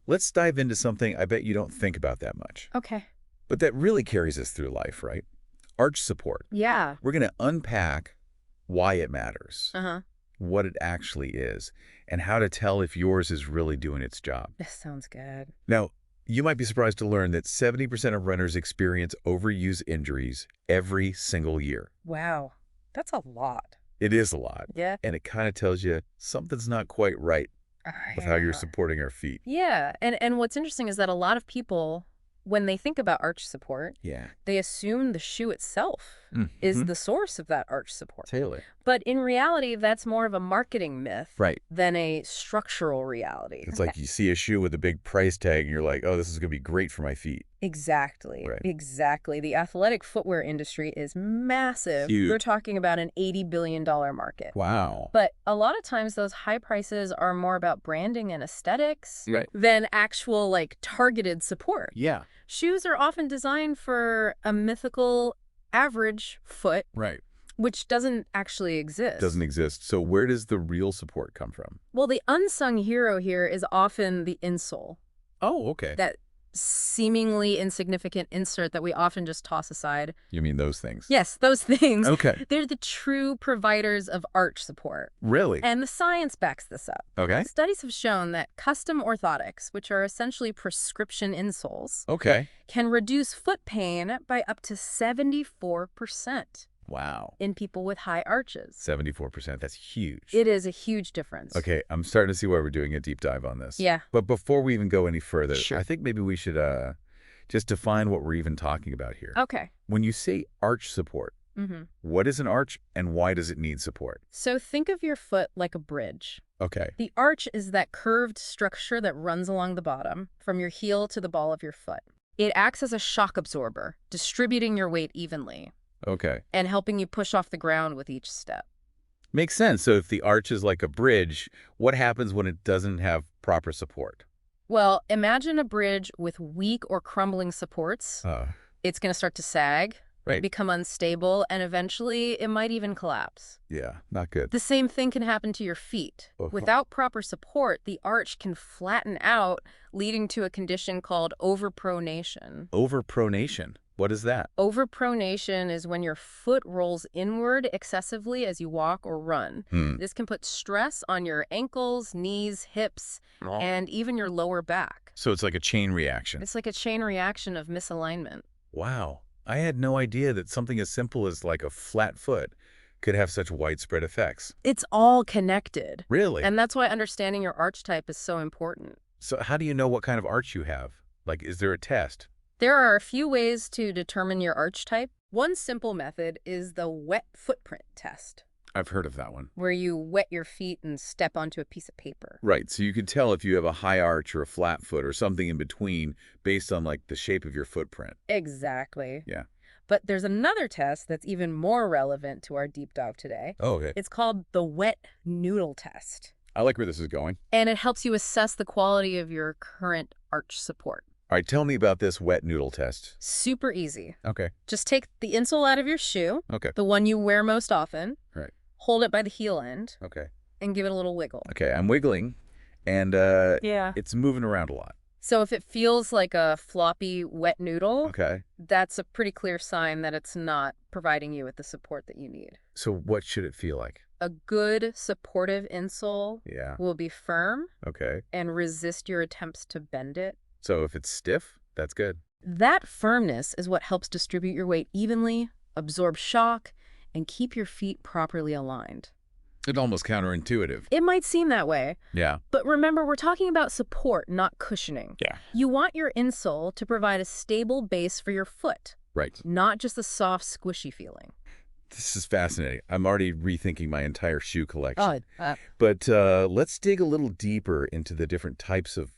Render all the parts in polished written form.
let's dive into something I bet you don't think about that much. Okay. But that really carries us through life, right? Arch support. Yeah. We're going to unpack why it matters, Uh-huh. what it actually is, and how to tell if yours is really doing its job. This sounds good. Now, you might be surprised to learn that 70% of runners experience overuse injuries every single year. Wow. That's a lot. It is a lot. Yeah. And it kind of tells you something's not quite right with how you're supporting our feet. Yeah. And what's interesting is that a lot of people, when they think about arch support, Yeah. they assume the shoe itself is the source of that arch support. Taylor. But in reality, that's more of a marketing myth Right. than a structural reality. It's like you see a shoe with a big price tag and you're like, oh, this is going to be great for my feet. Exactly. Right. Exactly. The athletic footwear industry is massive. Huge. We're talking about an $80 billion market. Wow. But a lot of times those high prices are more about branding and aesthetics Right. than actual, like, targeted support. Yeah. Shoes are often designed for a mythical average foot, Right. which doesn't actually exist. Doesn't exist. So where does the real support come from? Well, the unsung hero here is often the insole, Oh, okay. that seemingly insignificant insert that we often just toss aside. You mean those things? Yes, those things. Okay. They're the true providers of arch support. Really? And the science backs this up. Okay. Studies have shown that custom orthotics, which are essentially prescription insoles, Okay. can reduce foot pain by up to 74% Wow. in people with high arches. 74%. That's huge. It is a huge difference. Okay, I'm starting to see why we're doing a deep dive on this. Yeah. But before we even go any further, Sure. I think maybe we should just define what we're even talking about here. Okay. When you say arch support, what is an arch and why does it need support? So think of your foot like a bridge. Okay. The arch is that curved structure that runs along the bottom, from your heel to the ball of your foot. It acts as a shock absorber, distributing your weight evenly Okay. and helping you push off the ground with each step. Makes sense. So if the arch is like a bridge, what happens when it doesn't have proper support? Well, imagine a bridge with weak or crumbling supports. It's going to start to sag, Right. become unstable, and eventually it might even collapse. Yeah, not good. The same thing can happen to your feet. Without proper support, the arch can flatten out, leading to a condition called overpronation. Overpronation. What is that? Overpronation is when your foot rolls inward excessively as you walk or run. This can put stress on your ankles, knees, hips, and even your lower back. So it's like a chain reaction. It's like a chain reaction of misalignment. Wow. I had no idea that something as simple as like a flat foot could have such widespread effects. It's all connected. Really? And that's why understanding your arch type is so important. So how do you know what kind of arch you have? Like, is there a test? There are a few ways to determine your arch type. One simple method is the wet footprint test, I've heard of that one. where you wet your feet and step onto a piece of paper. Right. So you can tell if you have a high arch or a flat foot or something in between based on like the shape of your footprint. Exactly. Yeah. But there's another test that's even more relevant to our deep dive today. Oh, okay. It's called the wet noodle test. I like where this is going. And it helps you assess the quality of your current arch support. All right. Tell me about this wet noodle test. Super easy. Okay. Just take the insole out of your shoe, Okay. the one you wear most often, Right. hold it by the heel end, Okay. and give it a little wiggle. Okay. I'm wiggling and Yeah. it's moving around a lot. So if it feels like a floppy, wet noodle, Okay. that's a pretty clear sign that it's not providing you with the support that you need. So what should it feel like? A good, supportive insole Yeah. will be firm Okay. and resist your attempts to bend it. So if it's stiff, that's good. That firmness is what helps distribute your weight evenly, absorb shock, and keep your feet properly aligned. It's almost counterintuitive. It might seem that way, Yeah. but remember, we're talking about support, not cushioning. Yeah. You want your insole to provide a stable base for your foot, Right. not just a soft, squishy feeling. This is fascinating. I'm already rethinking my entire shoe collection. Oh, But let's dig a little deeper into the different types of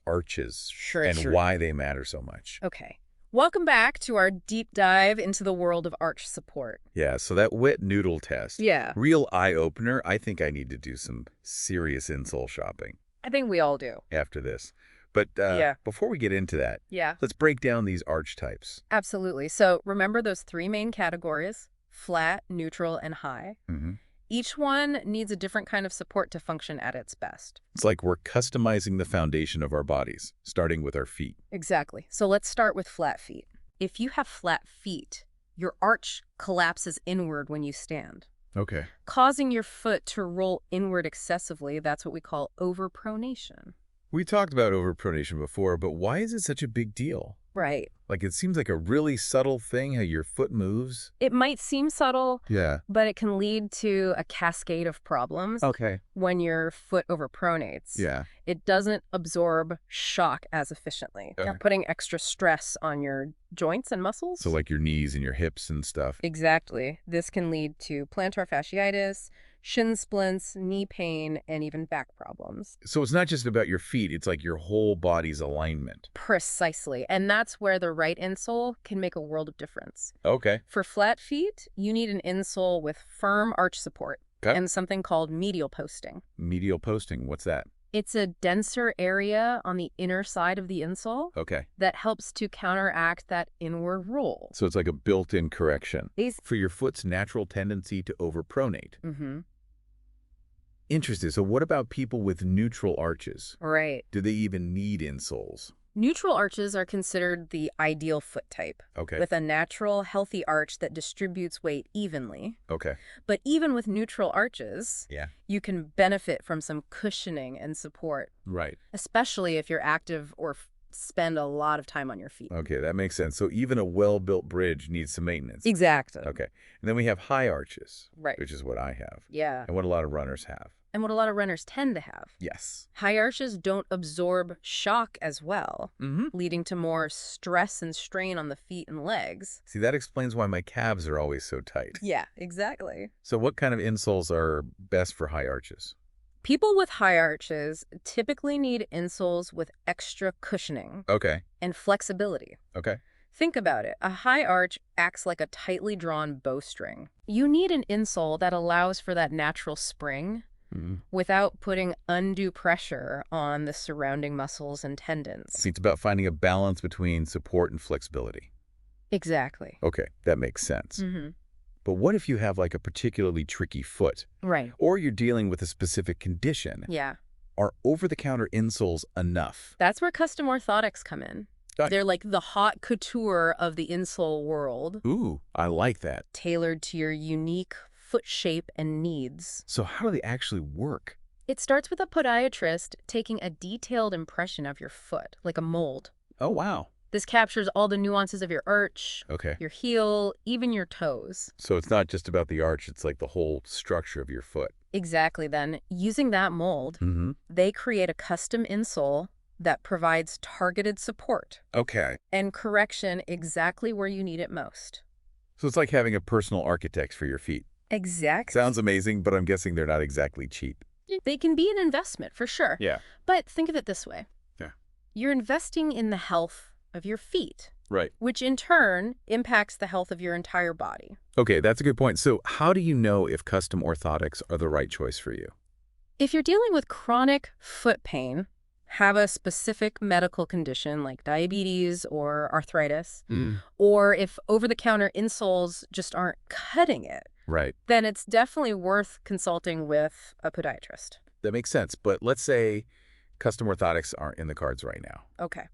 arches Sure, and sure. why they matter so much. okay. Welcome back to our deep dive into the world of arch support. Yeah, so that wet noodle test. Yeah. Real eye-opener. I think I need to do some serious insole shopping I think we all do. after this. But Yeah. before we get into that, Yeah, let's break down these arch types. absolutely. So remember those three main categories: flat, neutral, and high. Mm-hmm. Each one needs a different kind of support to function at its best. It's like we're customizing the foundation of our bodies, starting with our feet. Exactly. So let's start with flat feet. If you have flat feet, your arch collapses inward when you stand, Okay. causing your foot to roll inward excessively. That's what we call overpronation. We talked about overpronation before, but why is it such a big deal? Right. Like, it seems like a really subtle thing how your foot moves. It might seem subtle, Yeah. but it can lead to a cascade of problems Okay. when your foot overpronates. Yeah. It doesn't absorb shock as efficiently. Okay. You're putting extra stress on your joints and muscles. So like your knees and your hips and stuff. Exactly. This can lead to plantar fasciitis, shin splints, knee pain, and even back problems. So it's not just about your feet, it's like your whole body's alignment. Precisely. And that's where the right insole can make a world of difference. Okay. For flat feet, you need an insole with firm arch support Okay. and something called medial posting. Medial posting, what's that? It's a denser area on the inner side of the insole Okay. that helps to counteract that inward roll. So it's like a built-in correction These. for your foot's natural tendency to overpronate. Mm-hmm. Interesting. So what about people with neutral arches? Right. Do they even need insoles? Neutral arches are considered the ideal foot type, Okay. with a natural, healthy arch that distributes weight evenly. Okay. But even with neutral arches, Yeah. you can benefit from some cushioning and support, Right. especially if you're active or spend a lot of time on your feet. Okay, that makes sense. So even a well-built bridge needs some maintenance. Exactly. Okay. And then we have high arches, Right. which is what I have, Yeah. and what a lot of runners have. And what a lot of runners tend to have. Yes. High arches don't absorb shock as well, Mm-hmm. leading to more stress and strain on the feet and legs. See, that explains why my calves are always so tight. Yeah, exactly. So what kind of insoles are best for high arches? People with high arches typically need insoles with extra cushioning Okay. and flexibility. Okay. Think about it. A high arch acts like a tightly drawn bowstring. You need an insole that allows for that natural spring without putting undue pressure on the surrounding muscles and tendons. See, it's about finding a balance between support and flexibility. Exactly. Okay, that makes sense. Mm-hmm. But what if you have like a particularly tricky foot, Right. or you're dealing with a specific condition? Yeah. Are over-the-counter insoles enough? That's where custom orthotics come in. Got it. They're like the haute couture of the insole world, Ooh, I like that. tailored to your unique foot shape and needs. So how do they actually work? It starts with a podiatrist taking a detailed impression of your foot, like a mold. Oh, wow. This captures all the nuances of your arch, Okay. your heel, even your toes. So it's not just about the arch, it's like the whole structure of your foot. Exactly then. Using that mold, Mm-hmm. they create a custom insole that provides targeted support Okay. and correction exactly where you need it most. So it's like having a personal architect for your feet. Exactly. Sounds amazing, but I'm guessing they're not exactly cheap. They can be an investment, for sure. Yeah. But think of it this way. Yeah. You're investing in the health of your feet, Right. which in turn impacts the health of your entire body. Okay, that's a good point. So how do you know if custom orthotics are the right choice for you? If you're dealing with chronic foot pain, have a specific medical condition like diabetes or arthritis, or if over-the-counter insoles just aren't cutting it, Right. then it's definitely worth consulting with a podiatrist. That makes sense. But let's say custom orthotics aren't in the cards right now. Okay.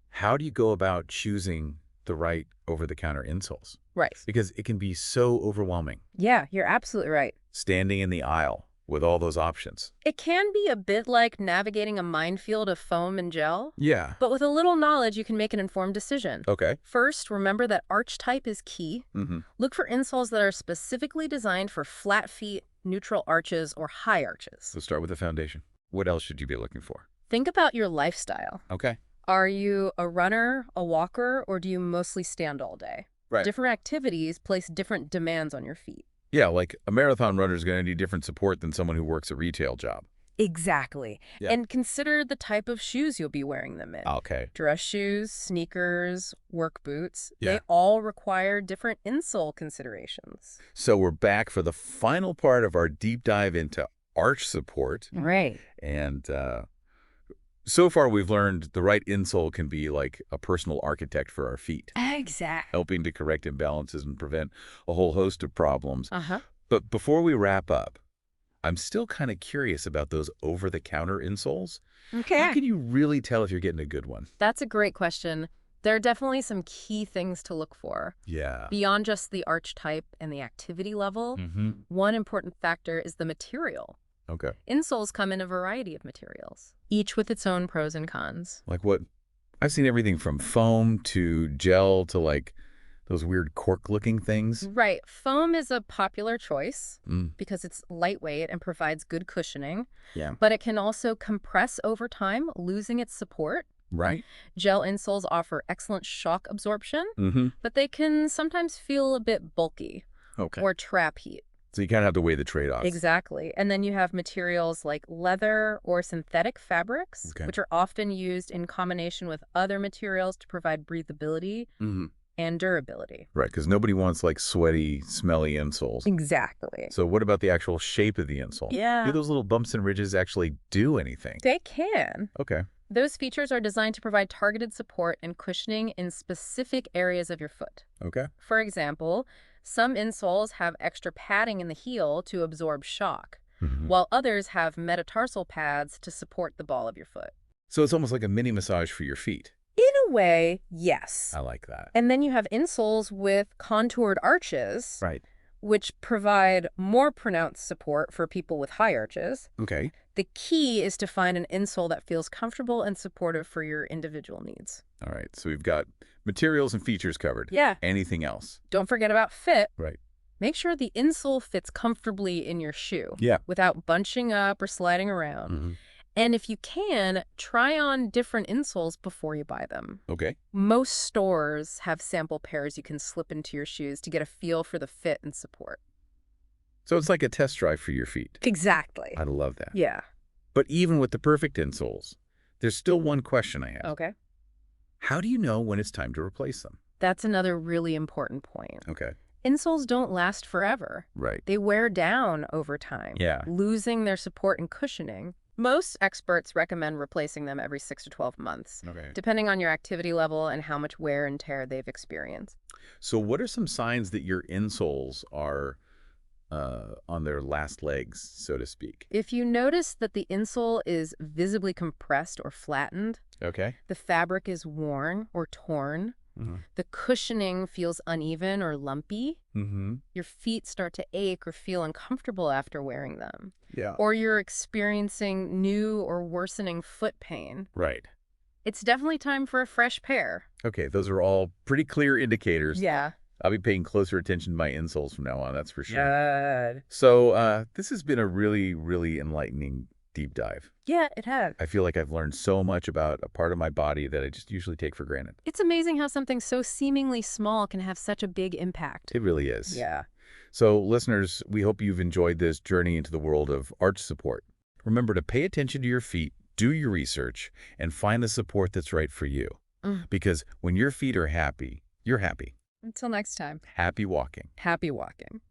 How do you go about choosing the right over-the-counter insoles? Right. Because it can be so overwhelming, Yeah, you're absolutely right. standing in the aisle with all those options. It can be a bit like navigating a minefield of foam and gel, Yeah. but with a little knowledge, you can make an informed decision. Okay. First, remember that arch type is key. Mm-hmm. Look for insoles that are specifically designed for flat feet, neutral arches, or high arches. So start with the foundation. What else should you be looking for? Think about your lifestyle. Okay. Are you a runner, a walker, or do you mostly stand all day? Right. Different activities place different demands on your feet. Yeah, like a marathon runner is going to need different support than someone who works a retail job. Exactly. Yeah. And consider the type of shoes you'll be wearing them in. Okay. Dress shoes, sneakers, work boots, Yeah. they all require different insole considerations. So we're back for the final part of our deep dive into arch support. Right. And so far we've learned the right insole can be like a personal architect for our feet, Exactly. helping to correct imbalances and prevent a whole host of problems. Uh-huh. But before we wrap up, I'm still kind of curious about those over-the-counter insoles. How Okay. can you really tell if you're getting a good one? That's a great question. There are definitely some key things to look for. Yeah. Beyond just the arch type and the activity level, Mm-hmm. one important factor is the material. Okay. Insoles come in a variety of materials, each with its own pros and cons. Like what? I've seen everything from foam to gel to like those weird cork-looking things. Right. Foam is a popular choice Mm. because it's lightweight and provides good cushioning, Yeah. but it can also compress over time, losing its support. Right? Gel insoles offer excellent shock absorption, Mm-hmm. but they can sometimes feel a bit bulky Okay. or trap heat. So you kind of have to weigh the trade-offs. Exactly. And then you have materials like leather or synthetic fabrics, Okay. which are often used in combination with other materials to provide breathability Mm-hmm. and durability. Right, because nobody wants like sweaty, smelly insoles. Exactly. So what about the actual shape of the insole? Yeah. Do those little bumps and ridges actually do anything? They can. Okay. Those features are designed to provide targeted support and cushioning in specific areas of your foot. Okay. For example, some insoles have extra padding in the heel to absorb shock, Mm-hmm. while others have metatarsal pads to support the ball of your foot. So it's almost like a mini massage for your feet. In a way, yes. I like that. And then you have insoles with contoured arches, Right. which provide more pronounced support for people with high arches. Okay. The key is to find an insole that feels comfortable and supportive for your individual needs. All right. So we've got materials and features covered. Yeah. Anything else? Don't forget about fit. Right. Make sure the insole fits comfortably in your shoe Yeah. without bunching up or sliding around. Mm-hmm. And if you can, try on different insoles before you buy them. Okay. Most stores have sample pairs you can slip into your shoes to get a feel for the fit and support. So it's like a test drive for your feet. Exactly. I love that. Yeah. But even with the perfect insoles, there's still one question I have. Okay. How do you know when it's time to replace them? That's another really important point. Okay. Insoles don't last forever. Right. They wear down over time, Yeah. losing their support and cushioning. Most experts recommend replacing them every 6 to 12 months, Okay. depending on your activity level and how much wear and tear they've experienced. So what are some signs that your insoles are on their last legs, so to speak? If you notice that the insole is visibly compressed or flattened, Okay. the fabric is worn or torn, Mm-hmm. the cushioning feels uneven or lumpy, Mm-hmm. your feet start to ache or feel uncomfortable after wearing them, Yeah. or you're experiencing new or worsening foot pain, Right. it's definitely time for a fresh pair. Okay, those are all pretty clear indicators. Yeah. I'll be paying closer attention to my insoles from now on, that's for sure. Good. So this has been a really, really enlightening deep dive. Yeah, it has. I feel like I've learned so much about a part of my body that I just usually take for granted. It's amazing how something so seemingly small can have such a big impact. It really is. Yeah. So listeners, we hope you've enjoyed this journey into the world of arch support. Remember to pay attention to your feet, do your research, and find the support that's right for you. Because when your feet are happy, you're happy. Until next time, Happy walking. happy walking.